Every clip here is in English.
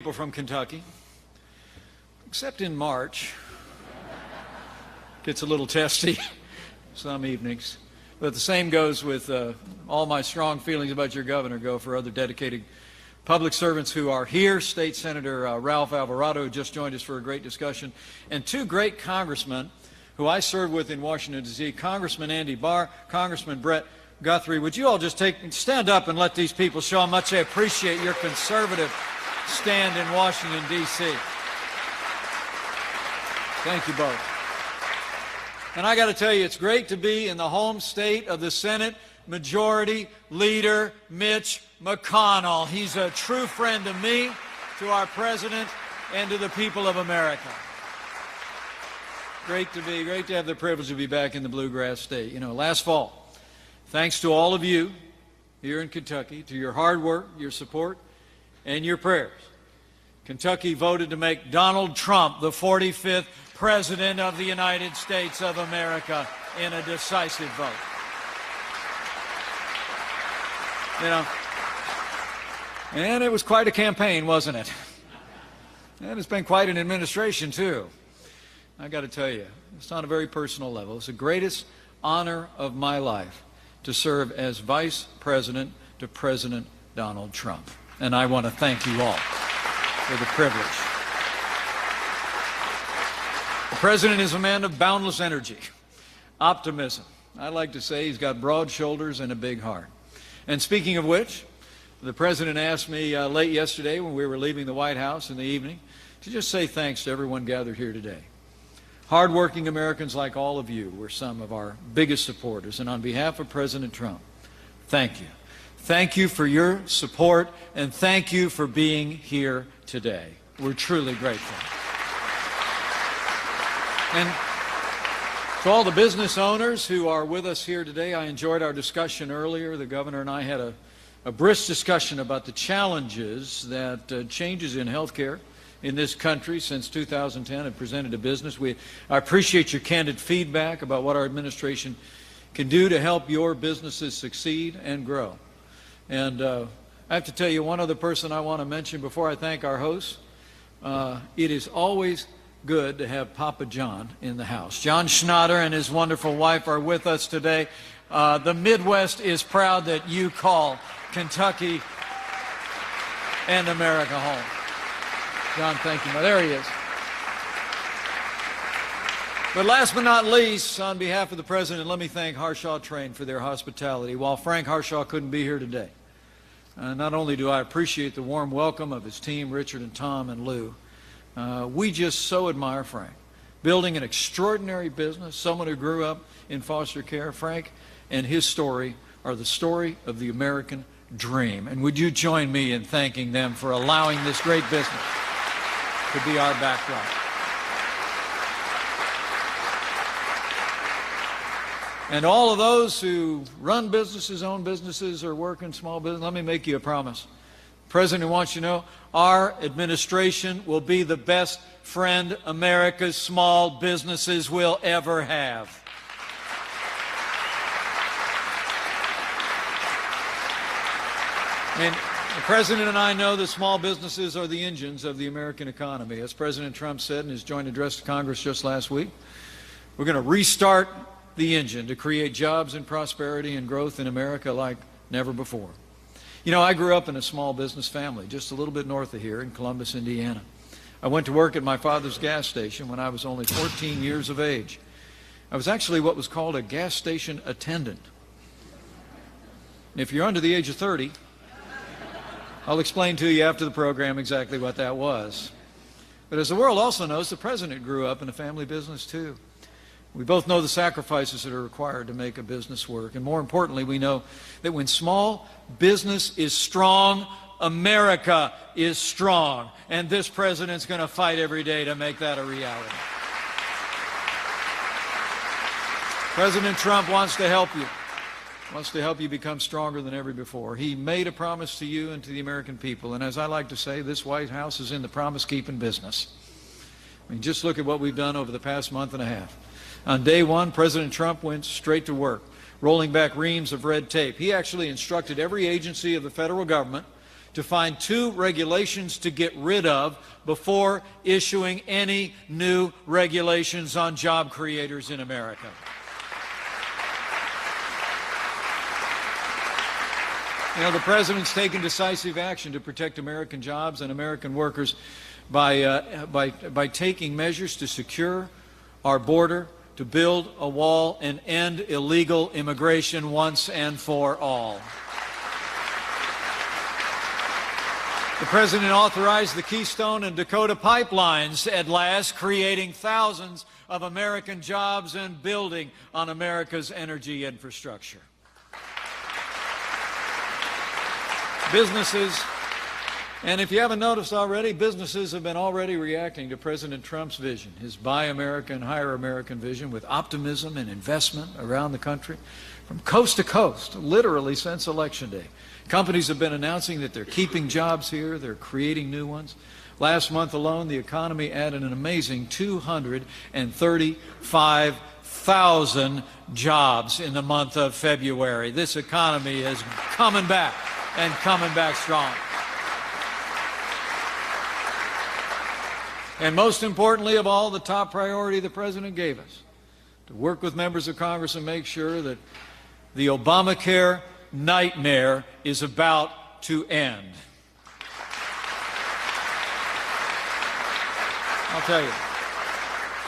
People from Kentucky, except in March. Gets a little testy some evenings. But the same goes with all my strong feelings about your governor go for other dedicated public servants who are here. State Senator Ralph Alvarado, who just joined us for a great discussion, and two great congressmen who I served with in Washington, D.C., Congressman Andy Barr, Congressman Brett Guthrie. Would you all just stand up and let these people show how much they appreciate your conservative stand in Washington, D.C. Thank you both. And I got to tell you, it's great to be in the home state of the Senate Majority Leader Mitch McConnell. He's a true friend to me, to our president, and to the people of America. Great to have the privilege to be back in the bluegrass state. You know, last fall, thanks to all of you here in Kentucky, to your hard work, your support, and your prayers, Kentucky voted to make Donald Trump the 45th President of the United States of America in a decisive vote. You know, and it was quite a campaign, wasn't it? And it's been quite an administration, too. I got to tell you, it's on a very personal level. It's the greatest honor of my life to serve as Vice President to President Donald Trump. And I want to thank you all for the privilege. The President is a man of boundless energy, optimism. I like to say he's got broad shoulders and a big heart. And speaking of which, the President asked me late yesterday when we were leaving the White House in the evening to just say thanks to everyone gathered here today. Hardworking Americans like all of you were some of our biggest supporters. And on behalf of President Trump, thank you. Thank you for your support, and thank you for being here today. We're truly grateful. And to all the business owners who are with us here today, I enjoyed our discussion earlier. The governor and I had a brisk discussion about the challenges that changes in health care in this country since 2010 have presented to business. I appreciate your candid feedback about what our administration can do to help your businesses succeed and grow. And I have to tell you one other person I want to mention before I thank our hosts. It is always good to have Papa John in the house. John Schnatter and his wonderful wife are with us today. The Midwest is proud that you call Kentucky and America home. John, thank you. There he is. But last but not least, on behalf of the President, let me thank Harshaw Train for their hospitality. While Frank Harshaw couldn't be here today, not only do I appreciate the warm welcome of his team, Richard and Tom and Lou, we just so admire Frank. Building an extraordinary business, someone who grew up in foster care. Frank and his story are the story of the American dream. And would you join me in thanking them for allowing this great business to be our backdrop? And all of those who run businesses, own businesses, or work in small business, let me make you a promise. The President wants you to know our administration will be the best friend America's small businesses will ever have. And the President and I know that small businesses are the engines of the American economy. As President Trump said in his joint address to Congress just last week, we're going to restart the engine to create jobs and prosperity and growth in America like never before. You know, I grew up in a small business family just a little bit north of here in Columbus, Indiana. I went to work at my father's gas station when I was only 14 years of age. I was actually what was called a gas station attendant. And if you're under the age of 30, I'll explain to you after the program exactly what that was. But as the world also knows, the President grew up in a family business too. We both know the sacrifices that are required to make a business work. And more importantly, we know that when small business is strong, America is strong. And this President's going to fight every day to make that a reality. President Trump wants to help you become stronger than ever before. He made a promise to you and to the American people. And as I like to say, this White House is in the promise-keeping business. I mean, just look at what we've done over the past month and a half. On day one, President Trump went straight to work, rolling back reams of red tape. He actually instructed every agency of the federal government to find 2 regulations to get rid of before issuing any new regulations on job creators in America. You know, the President's taken decisive action to protect American jobs and American workers by taking measures to secure our border, to build a wall and end illegal immigration once and for all. The President authorized the Keystone and Dakota pipelines at last, creating thousands of American jobs and building on America's energy infrastructure. Businesses, and if you haven't noticed already, businesses have been already reacting to President Trump's vision, his Buy American, Hire American vision, with optimism and investment around the country from coast to coast, literally since Election Day. Companies have been announcing that they're keeping jobs here, they're creating new ones. Last month alone, the economy added an amazing 235,000 jobs in the month of February. This economy is coming back and coming back strong. And most importantly of all, the top priority the President gave us, to work with members of Congress and make sure that the Obamacare nightmare is about to end. I'll tell you,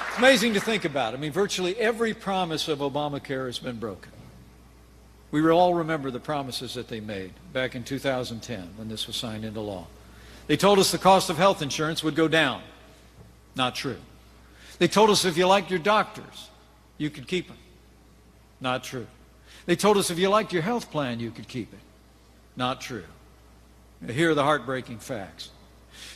it's amazing to think about. I mean, virtually every promise of Obamacare has been broken. We all remember the promises that they made back in 2010 when this was signed into law. They told us the cost of health insurance would go down. Not true. They told us if you liked your doctors, you could keep them. Not true. They told us if you liked your health plan, you could keep it. Not true. Here are the heartbreaking facts.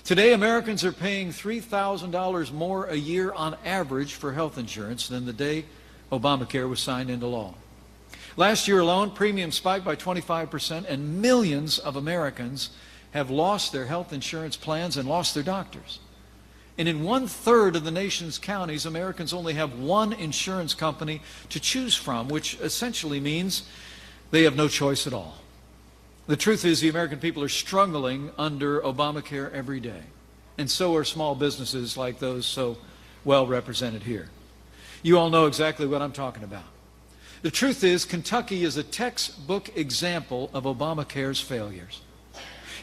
Today, Americans are paying $3,000 more a year on average for health insurance than the day Obamacare was signed into law. Last year alone, premiums spiked by 25%, and millions of Americans have lost their health insurance plans and lost their doctors. And in 1/3 of the nation's counties, Americans only have one insurance company to choose from, which essentially means they have no choice at all. The truth is, the American people are struggling under Obamacare every day. And so are small businesses like those so well represented here. You all know exactly what I'm talking about. The truth is, Kentucky is a textbook example of Obamacare's failures.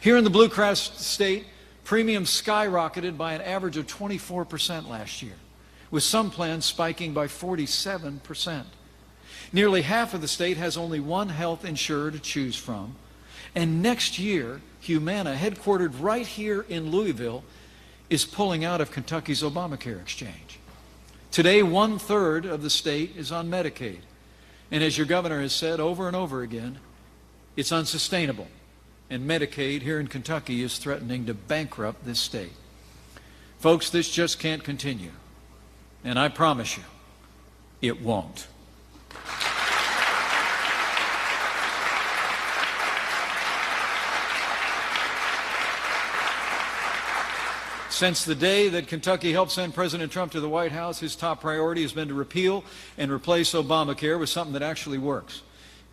Here in the Blue Cross state, premiums skyrocketed by an average of 24% last year, with some plans spiking by 47%. Nearly half of the state has only one health insurer to choose from, and next year, Humana, headquartered right here in Louisville, is pulling out of Kentucky's Obamacare exchange. Today, 1/3 of the state is on Medicaid. And as your governor has said over and over again, it's unsustainable. And Medicaid here in Kentucky is threatening to bankrupt this state. Folks, this just can't continue. And I promise you, it won't. Since the day that Kentucky helped send President Trump to the White House, his top priority has been to repeal and replace Obamacare with something that actually works.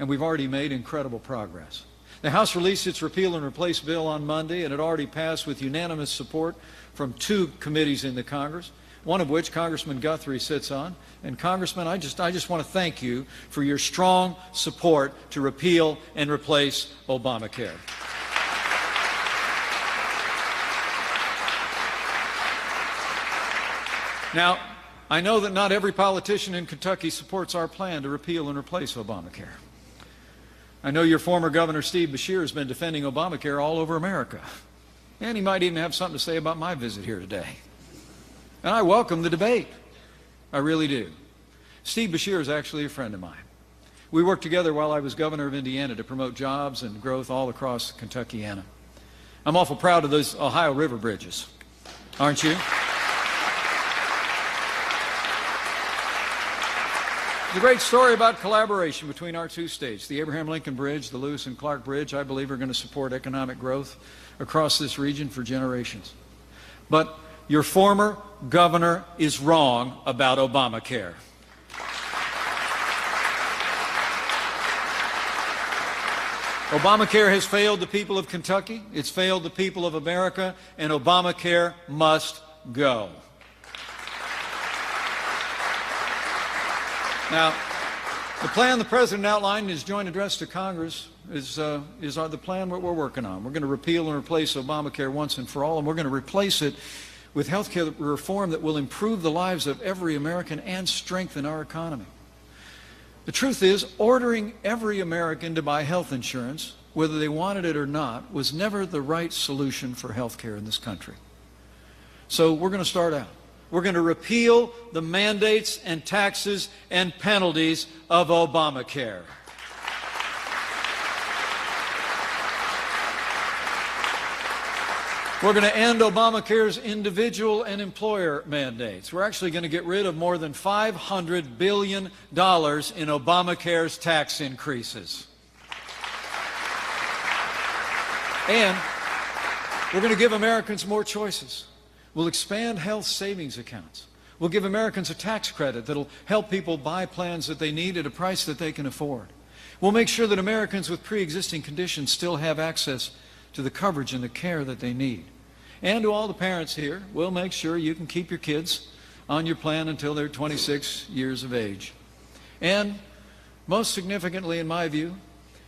And we've already made incredible progress. The House released its repeal and replace bill on Monday, and it already passed with unanimous support from 2 committees in the Congress, one of which Congressman Guthrie sits on. And Congressman, I just want to thank you for your strong support to repeal and replace Obamacare. Now, I know that not every politician in Kentucky supports our plan to repeal and replace Obamacare. I know your former Governor Steve Beshear has been defending Obamacare all over America. And he might even have something to say about my visit here today. And I welcome the debate. I really do. Steve Beshear is actually a friend of mine. We worked together while I was governor of Indiana to promote jobs and growth all across Kentuckiana. I'm awful proud of those Ohio River bridges, aren't you? It's a great story about collaboration between our 2 states. The Abraham Lincoln Bridge, the Lewis and Clark Bridge, I believe are going to support economic growth across this region for generations. But your former governor is wrong about Obamacare. Obamacare has failed the people of Kentucky, it's failed the people of America, and Obamacare must go. Now, the plan the President outlined in his joint address to Congress is the plan that we're working on. We're going to repeal and replace Obamacare once and for all, and we're going to replace it with health care reform that will improve the lives of every American and strengthen our economy. The truth is, ordering every American to buy health insurance, whether they wanted it or not, was never the right solution for health care in this country. So we're going to start out. We're going to repeal the mandates and taxes and penalties of Obamacare. We're going to end Obamacare's individual and employer mandates. We're actually going to get rid of more than $500 billion in Obamacare's tax increases. And we're going to give Americans more choices. We'll expand health savings accounts. We'll give Americans a tax credit that'll help people buy plans that they need at a price that they can afford. We'll make sure that Americans with pre-existing conditions still have access to the coverage and the care that they need. And to all the parents here, we'll make sure you can keep your kids on your plan until they're 26 years of age. And most significantly, in my view,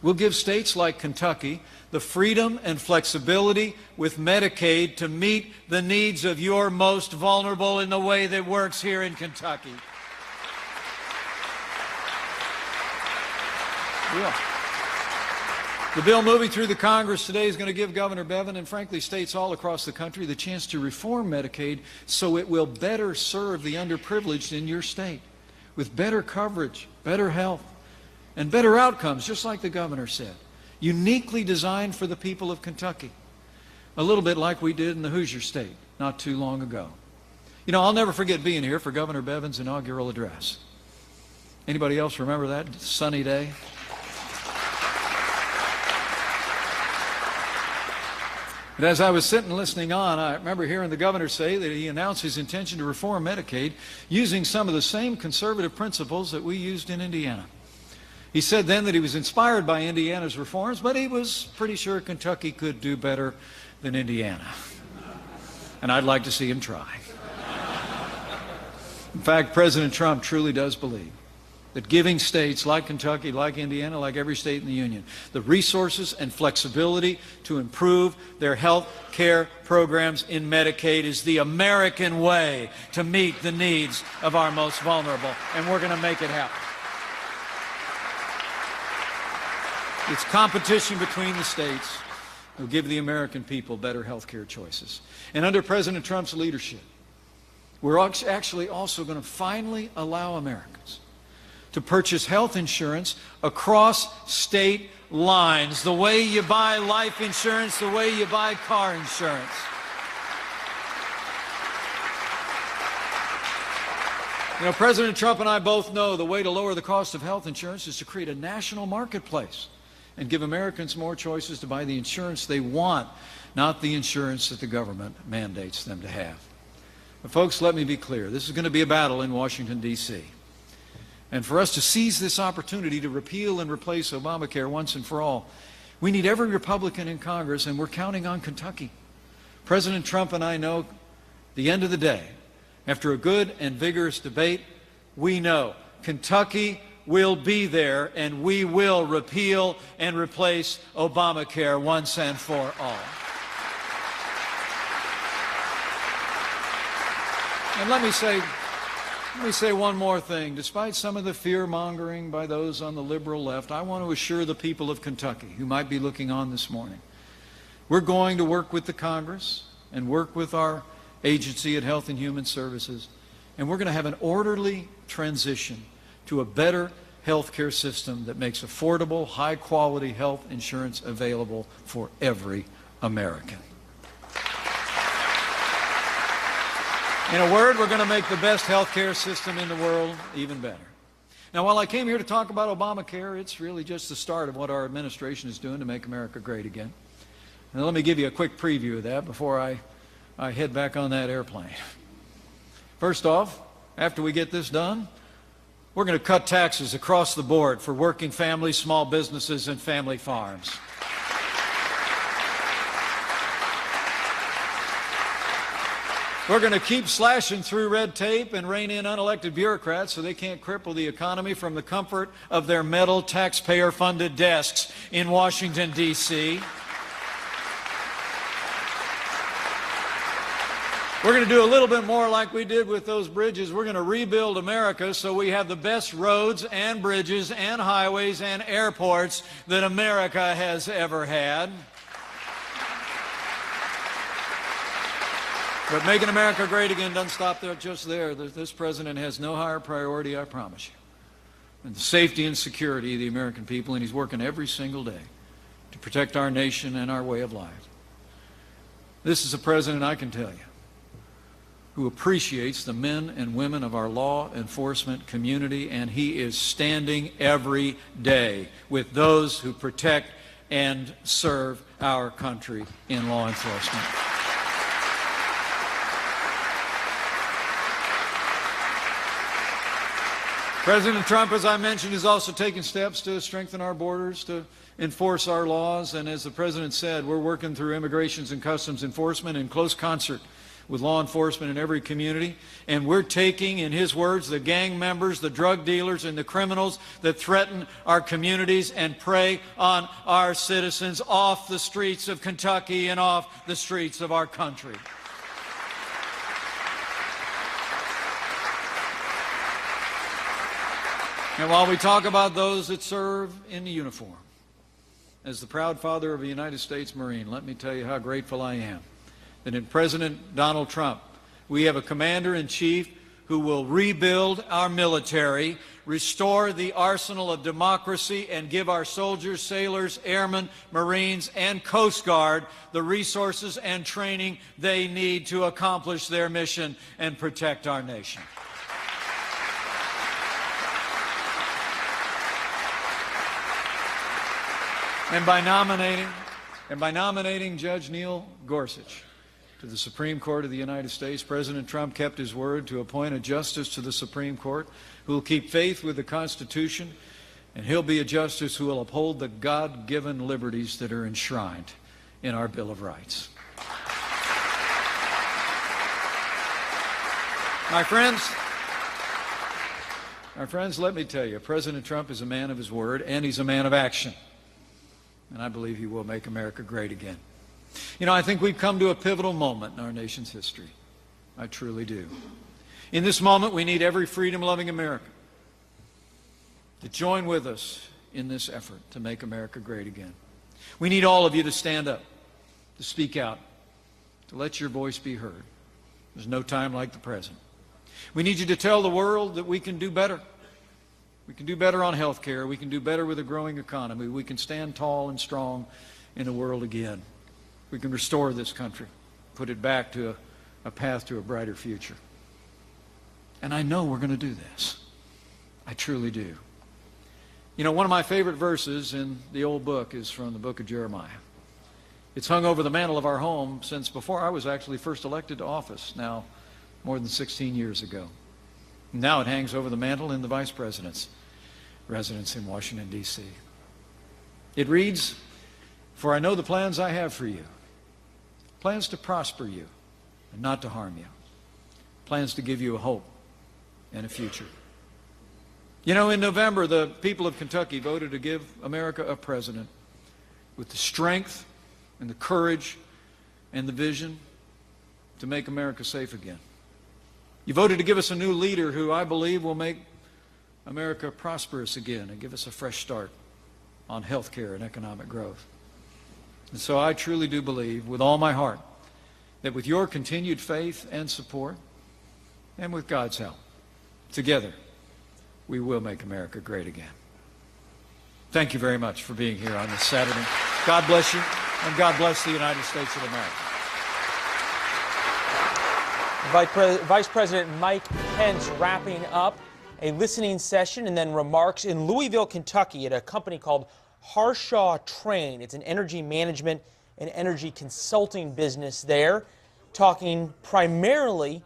we'll give states like Kentucky the freedom and flexibility with Medicaid to meet the needs of your most vulnerable in the way that works here in Kentucky. Yeah. The bill moving through the Congress today is going to give Governor Bevin and, frankly, states all across the country the chance to reform Medicaid so it will better serve the underprivileged in your state with better coverage, better health, and better outcomes, just like the governor said, uniquely designed for the people of Kentucky, a little bit like we did in the Hoosier State not too long ago. You know, I'll never forget being here for Governor Bevin's inaugural address. Anybody else remember that sunny day? But as I was sitting listening on, I remember hearing the governor say that he announced his intention to reform Medicaid using some of the same conservative principles that we used in Indiana. He said then that he was inspired by Indiana's reforms, but he was pretty sure Kentucky could do better than Indiana. And I'd like to see him try. In fact, President Trump truly does believe that giving states like Kentucky, like Indiana, like every state in the Union, the resources and flexibility to improve their health care programs in Medicaid is the American way to meet the needs of our most vulnerable, and we're going to make it happen. It's competition between the states will give the American people better health care choices. And under President Trump's leadership, we're actually also going to finally allow Americans to purchase health insurance across state lines, the way you buy life insurance, the way you buy car insurance. You know, President Trump and I both know the way to lower the cost of health insurance is to create a national marketplace and give Americans more choices to buy the insurance they want, not the insurance that the government mandates them to have. But folks, let me be clear. This is going to be a battle in Washington, D.C. And for us to seize this opportunity to repeal and replace Obamacare once and for all, we need every Republican in Congress, and we're counting on Kentucky. President Trump and I know, the end of the day, after a good and vigorous debate, we know Kentucky will be there, and we will repeal and replace Obamacare once and for all. And let me say one more thing. Despite some of the fear-mongering by those on the liberal left, I want to assure the people of Kentucky who might be looking on this morning, we're going to work with the Congress and work with our agency at Health and Human Services, and we're going to have an orderly transition to a better health care system that makes affordable, high-quality health insurance available for every American. In a word, we're going to make the best health care system in the world even better. Now, while I came here to talk about Obamacare, it's really just the start of what our administration is doing to make America great again. And let me give you a quick preview of that before I head back on that airplane. First off, after we get this done, we're going to cut taxes across the board for working families, small businesses, and family farms. We're going to keep slashing through red tape and rein in unelected bureaucrats so they can't cripple the economy from the comfort of their metal, taxpayer-funded desks in Washington, D.C. We're going to do a little bit more like we did with those bridges. We're going to rebuild America so we have the best roads and bridges and highways and airports that America has ever had. But making America great again doesn't stop there, just there. This president has no higher priority, I promise you, than the safety and security of the American people, and he's working every single day to protect our nation and our way of life. This is a president, I can tell you, who appreciates the men and women of our law enforcement community, and he is standing every day with those who protect and serve our country in law enforcement. President Trump, as I mentioned, is also taking steps to strengthen our borders, to enforce our laws, and as the President said, we're working through Immigration and Customs Enforcement in close concert with law enforcement in every community, and we're taking, in his words, the gang members, the drug dealers, and the criminals that threaten our communities and prey on our citizens off the streets of Kentucky and off the streets of our country. And while we talk about those that serve in the uniform, as the proud father of a United States Marine, let me tell you how grateful I am that in President Donald Trump, we have a commander-in-chief who will rebuild our military, restore the arsenal of democracy, and give our soldiers, sailors, airmen, Marines, and Coast Guard the resources and training they need to accomplish their mission and protect our nation. And by nominating Judge Neil Gorsuch to the Supreme Court of the United States, President Trump kept his word to appoint a justice to the Supreme Court who will keep faith with the Constitution, and he'll be a justice who will uphold the God-given liberties that are enshrined in our Bill of Rights. My friends, let me tell you, President Trump is a man of his word, and he's a man of action. And I believe he will make America great again. You know, I think we've come to a pivotal moment in our nation's history. I truly do. In this moment, we need every freedom-loving American to join with us in this effort to make America great again. We need all of you to stand up, to speak out, to let your voice be heard. There's no time like the present. We need you to tell the world that we can do better. We can do better on health care. We can do better with a growing economy. We can stand tall and strong in the world again. We can restore this country, put it back to a path to a brighter future. And I know we're going to do this. I truly do. You know, one of my favorite verses in the old book is from the book of Jeremiah. It's hung over the mantle of our home since before I was actually first elected to office, now more than 16 years ago. Now it hangs over the mantle in the Vice President's residence in Washington, D.C. It reads, "For I know the plans I have for you, plans to prosper you and not to harm you, plans to give you a hope and a future." You know, in November, the people of Kentucky voted to give America a president with the strength and the courage and the vision to make America safe again. You voted to give us a new leader who I believe will make America prosperous again and give us a fresh start on health care and economic growth. And so I truly do believe with all my heart that with your continued faith and support, and with God's help, together we will make America great again. Thank you very much for being here on this Saturday. God bless you, and God bless the United States of America. Vice President Mike Pence wrapping up a listening session and then remarks in Louisville, Kentucky at a company called Harshaw Train. It's an energy management and energy consulting business there, talking primarily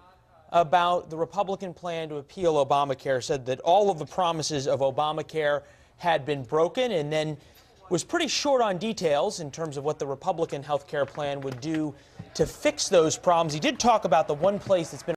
about the Republican plan to appeal Obamacare, said that all of the promises of Obamacare had been broken, and then was pretty short on details in terms of what the Republican health care plan would do to fix those problems. He did talk about the one place that's been